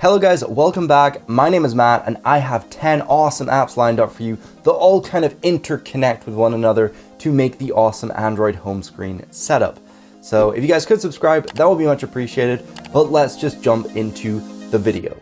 Hello guys, welcome back. My name is Matt and I have 10 awesome apps lined up for you that all kind of interconnect with one another to make the awesome Android home screen setup. So if you guys could subscribe, that would be much appreciated, but let's just jump into the video.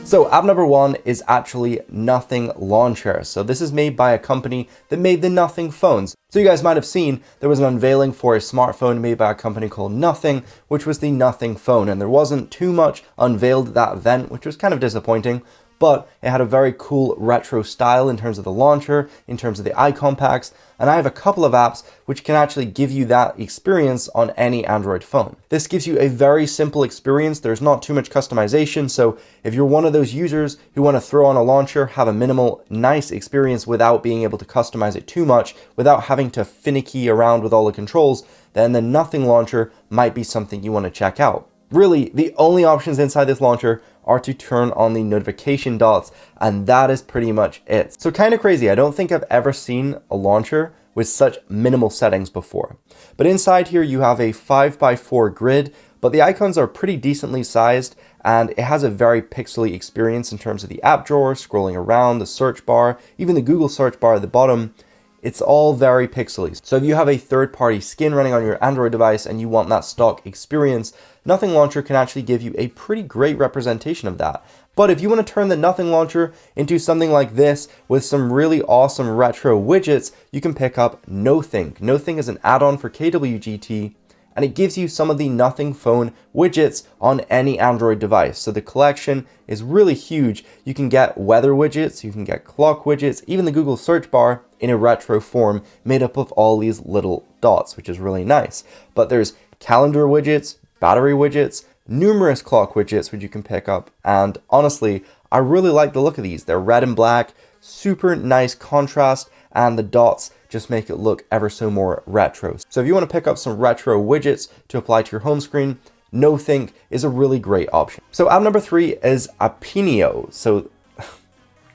So app number one is actually NoThink lawnchair. So this is made by a company that made the NoThink phones. So you guys might have seen there was an unveiling for a smartphone made by a company called NoThink, which was the NoThink phone. And there wasn't too much unveiled at that event, which was kind of disappointing. But it had a very cool retro style in terms of the launcher, in terms of the icon packs, and I have a couple of apps which can actually give you that experience on any Android phone. This gives you a very simple experience. There's not too much customization, so if you're one of those users who want to throw on a launcher, have a minimal, nice experience without being able to customize it too much, without having to finicky around with all the controls, then the NoThink launcher might be something you want to check out. Really, the only options inside this launcher are to turn on the notification dots, and that is pretty much it. So kind of crazy. I don't think I've ever seen a launcher with such minimal settings before. But inside here you have a 5x4 grid, but the icons are pretty decently sized and it has a very pixely experience in terms of the app drawer, scrolling around, the search bar, even the Google search bar at the bottom. It's all very pixely. So if you have a third-party skin running on your Android device and you want that stock experience, NoThink Launcher can actually give you a pretty great representation of that. But if you want to turn the NoThink Launcher into something like this with some really awesome retro widgets, you can pick up NoThink. NoThink is an add-on for KWGT, and it gives you some of the NoThink phone widgets on any Android device. So the collection is really huge. You can get weather widgets, you can get clock widgets, even the Google search bar in a retro form made up of all these little dots, which is really nice. But there's calendar widgets, battery widgets, numerous clock widgets which you can pick up. And honestly, I really like the look of these. They're red and black, super nice contrast, and the dots just make it look ever so more retro. So if you want to pick up some retro widgets to apply to your home screen, NoThink is a really great option. So app number 3 is Appinio. So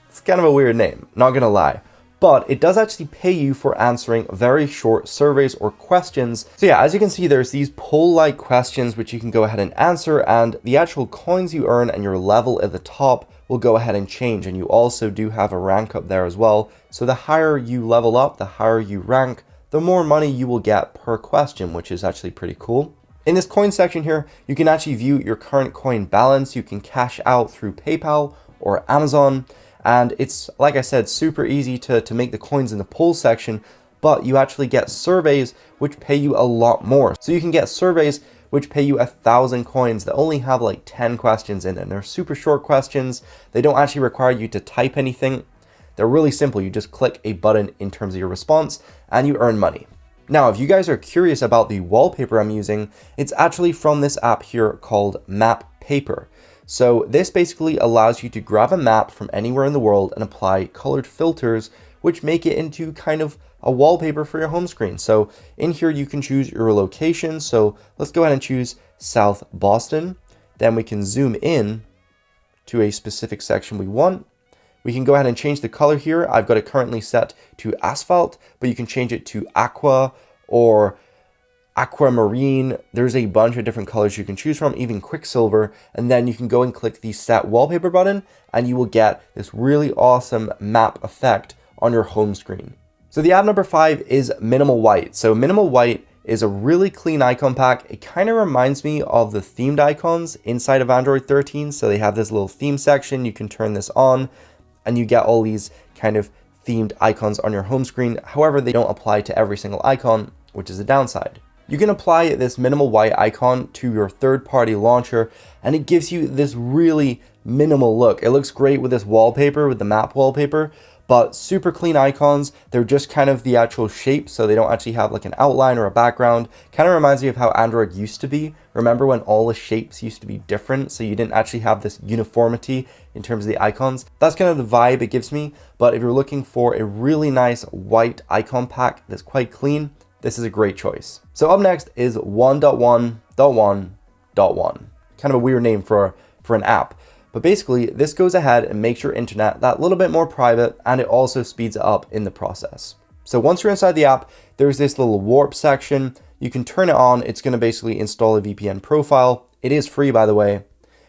it's kind of a weird name, not gonna lie. But it does actually pay you for answering very short surveys or questions. So yeah, as you can see, there's these poll-like questions which you can go ahead and answer, and the actual coins you earn and your level at the top will go ahead and change. And you also do have a rank up there as well. So the higher you level up, the higher you rank, the more money you will get per question, which is actually pretty cool. In this coin section here, you can actually view your current coin balance. You can cash out through PayPal or Amazon. And it's, like I said, super easy to make the coins in the poll section, but you actually get surveys which pay you a lot more. So you can get surveys which pay you 1,000 coins that only have like 10 questions in it. And they're super short questions. They don't actually require you to type anything. They're really simple. You just click a button in terms of your response and you earn money. Now, if you guys are curious about the wallpaper I'm using, it's actually from this app here called MapPaper. So this basically allows you to grab a map from anywhere in the world and apply colored filters, which make it into kind of a wallpaper for your home screen. So in here, you can choose your location. So let's go ahead and choose South Boston. Then we can zoom in to a specific section we want. We can go ahead and change the color here. I've got it currently set to asphalt, but you can change it to aqua or aquamarine. There's a bunch of different colors you can choose from, even quicksilver, and then you can go and click the set wallpaper button and you will get this really awesome map effect on your home screen. So the app number 5 is Minimal White. So Minimal White is a really clean icon pack. It kind of reminds me of the themed icons inside of Android 13. So they have this little theme section. You can turn this on and you get all these kind of themed icons on your home screen. However, they don't apply to every single icon, which is a downside. You can apply this Minimal White icon to your third-party launcher and it gives you this really minimal look. It looks great with this wallpaper, with the map wallpaper, but super clean icons. They're just kind of the actual shape, so they don't actually have like an outline or a background. Kind of reminds me of how Android used to be. Remember when all the shapes used to be different, so you didn't actually have this uniformity in terms of the icons? That's kind of the vibe it gives me, but if you're looking for a really nice white icon pack that's quite clean, this is a great choice. So up next is 1.1.1.1. Kind of a weird name for an app. But basically, this goes ahead and makes your internet that little bit more private, and it also speeds it up in the process. So once you're inside the app, there's this little warp section. You can turn it on. It's going to basically install a VPN profile. It is free, by the way.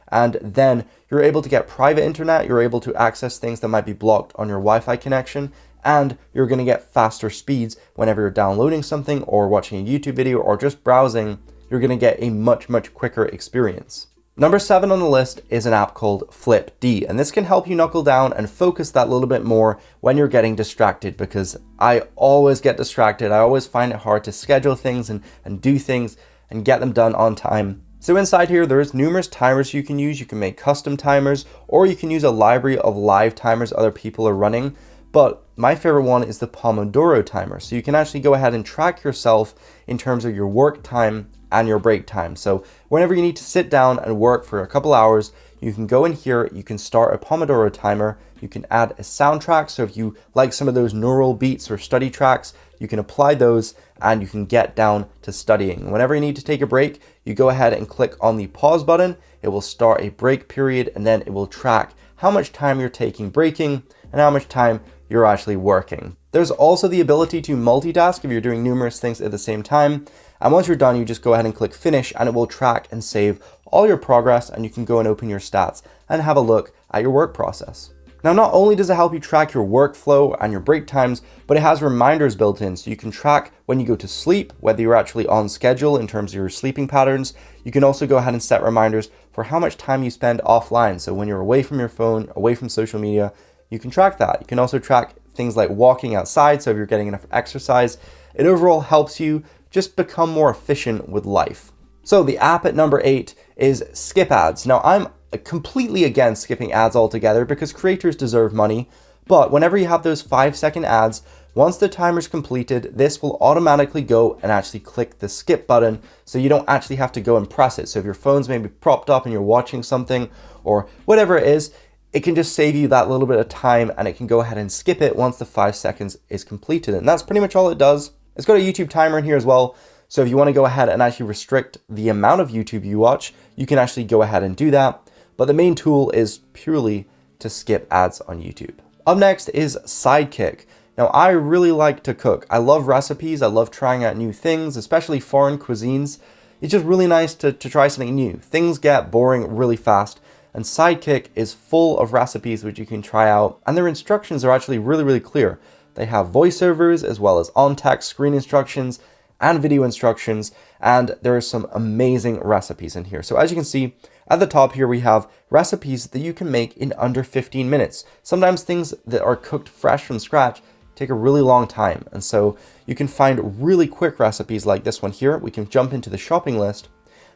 And then you're able to get private internet. You're able to access things that might be blocked on your Wi-Fi connection. And you're going to get faster speeds whenever you're downloading something or watching a YouTube video or just browsing. You're going to get a much quicker experience. Number 7 on the list is an app called FlipD, and this can help you knuckle down and focus that little bit more when you're getting distracted, because I always get distracted. I always find it hard to schedule things and do things and get them done on time. So inside here, there's numerous timers you can use. You can make custom timers, or you can use a library of live timers other people are running. But my favorite one is the Pomodoro timer. So you can actually go ahead and track yourself in terms of your work time and your break time. So whenever you need to sit down and work for a couple hours, you can go in here, you can start a Pomodoro timer, you can add a soundtrack. So if you like some of those neural beats or study tracks, you can apply those and you can get down to studying. Whenever you need to take a break, you go ahead and click on the pause button. It will start a break period, and then it will track how much time you're taking breaking and how much time you're actually working. There's also the ability to multitask if you're doing numerous things at the same time. And once you're done, you just go ahead and click finish, and it will track and save all your progress, and you can go and open your stats and have a look at your work process. Now, not only does it help you track your workflow and your break times, but it has reminders built in, so you can track when you go to sleep, whether you're actually on schedule in terms of your sleeping patterns. You can also go ahead and set reminders for how much time you spend offline. So when you're away from your phone, away from social media, you can track that. You can also track things like walking outside, so if you're getting enough exercise. It overall helps you just become more efficient with life. So the app at number 8 is Skip Ads. Now, I'm completely against skipping ads altogether because creators deserve money, but whenever you have those 5-second ads, once the timer's completed, this will automatically go and actually click the skip button, so you don't actually have to go and press it. So if your phone's maybe propped up and you're watching something or whatever it is, it can just save you that little bit of time, and it can go ahead and skip it once the 5 seconds is completed. And that's pretty much all it does. It's got a YouTube timer in here as well. So if you want to go ahead and actually restrict the amount of YouTube you watch, you can actually go ahead and do that. But the main tool is purely to skip ads on YouTube. Up next is Sidekick. Now, I really like to cook. I love recipes. I love trying out new things, especially foreign cuisines. It's just really nice to try something new. Things get boring really fast, and Sidekick is full of recipes which you can try out, and their instructions are actually really clear. They have voiceovers as well as on-text screen instructions and video instructions, and there are some amazing recipes in here. So as you can see, at the top here we have recipes that you can make in under 15 minutes. Sometimes things that are cooked fresh from scratch take a really long time, and so you can find really quick recipes like this one here. We can jump into the shopping list.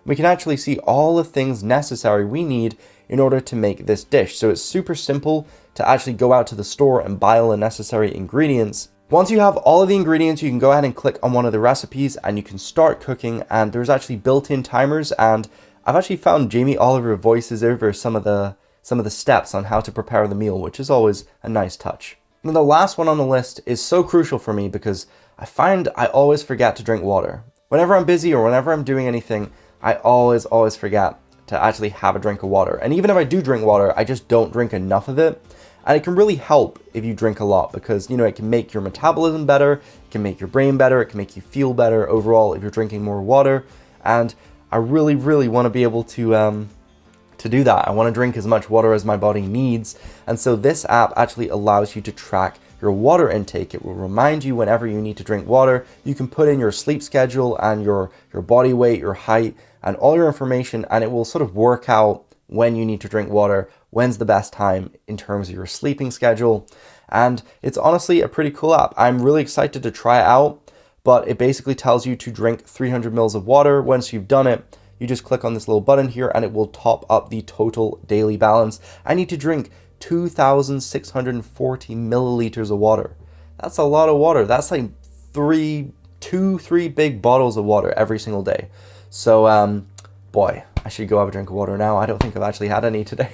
We can actually see all the things necessary we need in order to make this dish. So it's super simple to actually go out to the store and buy all the necessary ingredients. Once you have all of the ingredients, you can go ahead and click on one of the recipes and you can start cooking, and there's actually built-in timers, and I've actually found Jamie Oliver voices over some of the steps on how to prepare the meal, which is always a nice touch. And the last one on the list is so crucial for me because I find I always forget to drink water. Whenever I'm busy or whenever I'm doing anything, I always forget to actually have a drink of water. And even if I do drink water, I just don't drink enough of it. And it can really help if you drink a lot because, you know, it can make your metabolism better, it can make your brain better, it can make you feel better overall if you're drinking more water. And I really want to be able to do that. I want to drink as much water as my body needs. And so this app actually allows you to track your water intake. It will remind you whenever you need to drink water. You can put in your sleep schedule and your body weight, your height, and all your information, and it will sort of work out when you need to drink water, when's the best time in terms of your sleeping schedule. And it's honestly a pretty cool app. I'm really excited to try it out, but it basically tells you to drink 300 mils of water. Once you've done it, you just click on this little button here and it will top up the total daily balance. I need to drink 2,640 milliliters of water. That's a lot of water. That's like two, three big bottles of water every single day. So, boy, I should go have a drink of water now. I don't think I've actually had any today.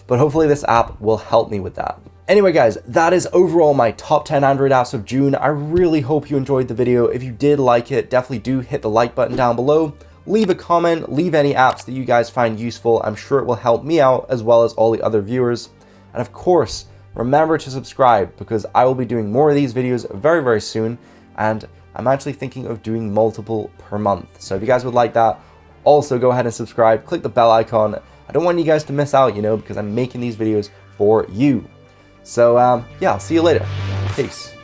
But hopefully this app will help me with that. Anyway, guys, that is overall my top 10 Android apps of June. I really hope you enjoyed the video. If you did like it, definitely do hit the like button down below. Leave a comment, leave any apps that you guys find useful. I'm sure it will help me out as well as all the other viewers. And of course, remember to subscribe because I will be doing more of these videos very, very soon, and I'm actually thinking of doing multiple per month. So if you guys would like that, also go ahead and subscribe, click the bell icon. I don't want you guys to miss out, because I'm making these videos for you. So yeah, I'll see you later. Peace.